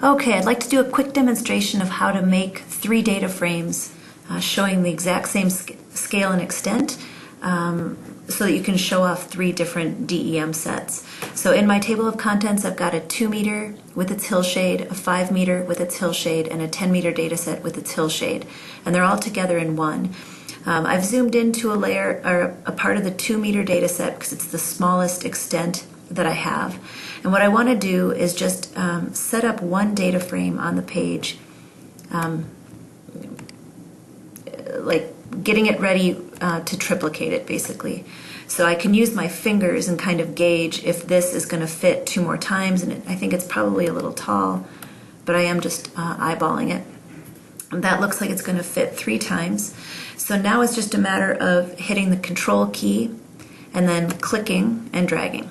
Okay, I'd like to do a quick demonstration of how to make 3 data frames showing the exact same scale and extent so that you can show off 3 different DEM sets. So in my table of contents, I've got a 2 meter with its hillshade, a 5 meter with its hillshade, and a 10 meter data set with its hillshade. And they're all together in one. I've zoomed into a layer or a part of the 2 meter data set because it's the smallest extent that I have. And what I want to do is just set up one data frame on the page, like getting it ready to triplicate it basically. So I can use my fingers and kind of gauge if this is going to fit 2 more times, and I think it's probably a little tall, but I am just eyeballing it. And that looks like it's going to fit 3 times. So now it's just a matter of hitting the control key and then clicking and dragging.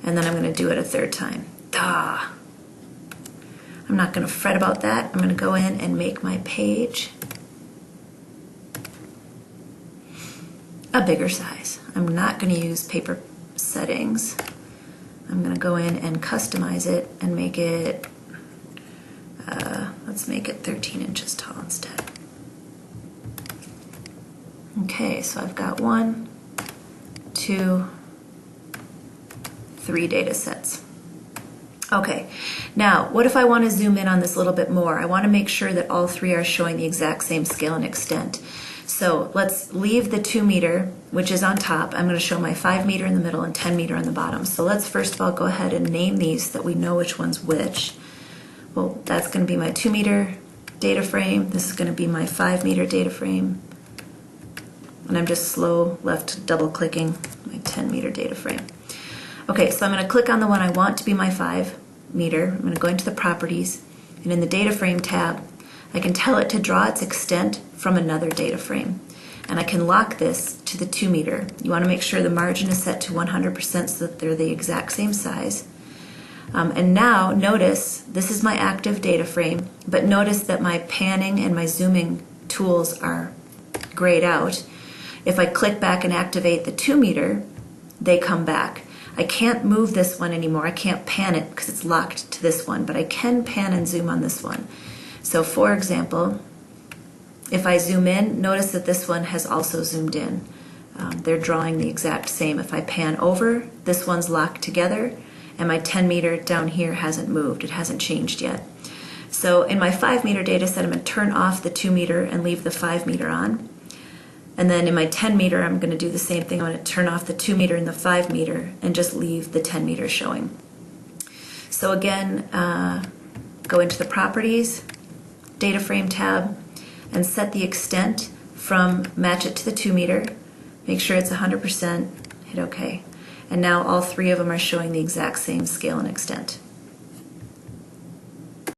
And then I'm going to do it a 3rd time. Duh. I'm not going to fret about that. I'm going to go in and make my page a bigger size. I'm not going to use paper settings. I'm going to go in and customize it and make it, let's make it 13 inches tall instead. Okay, so I've got 1, 2, 3 data sets. Okay, now what if I want to zoom in on this a little bit more? I want to make sure that all 3 are showing the exact same scale and extent. So let's leave the 2 meter, which is on top. I'm going to show my 5 meter in the middle and 10 meter on the bottom. So let's first of all go ahead and name these so that we know which one's which. Well, that's going to be my 2 meter data frame. This is going to be my 5 meter data frame. And I'm just slow left double clicking my 10 meter data frame. Okay, so I'm going to click on the one I want to be my 5 meter. I'm going to go into the properties, and in the data frame tab, I can tell it to draw its extent from another data frame. And I can lock this to the 2 meter. You want to make sure the margin is set to 100% so that they're the exact same size. And now notice this is my active data frame, but notice that my panning and my zooming tools are grayed out. If I click back and activate the 2 meter, they come back. I can't move this one anymore. I can't pan it because it's locked to this one, but I can pan and zoom on this one. So for example, if I zoom in, notice that this one has also zoomed in. They're drawing the exact same. If I pan over, this one's locked together, and my 10 meter down here hasn't moved. It hasn't changed yet. So in my 5 meter data set, I'm going to turn off the 2 meter and leave the 5 meter on. And then in my 10 meter, I'm going to do the same thing. I'm going to turn off the 2 meter and the 5 meter and just leave the 10 meter showing. So again, go into the properties, data frame tab, and set the extent from match it to the 2 meter. Make sure it's 100%, hit OK. And now all 3 of them are showing the exact same scale and extent.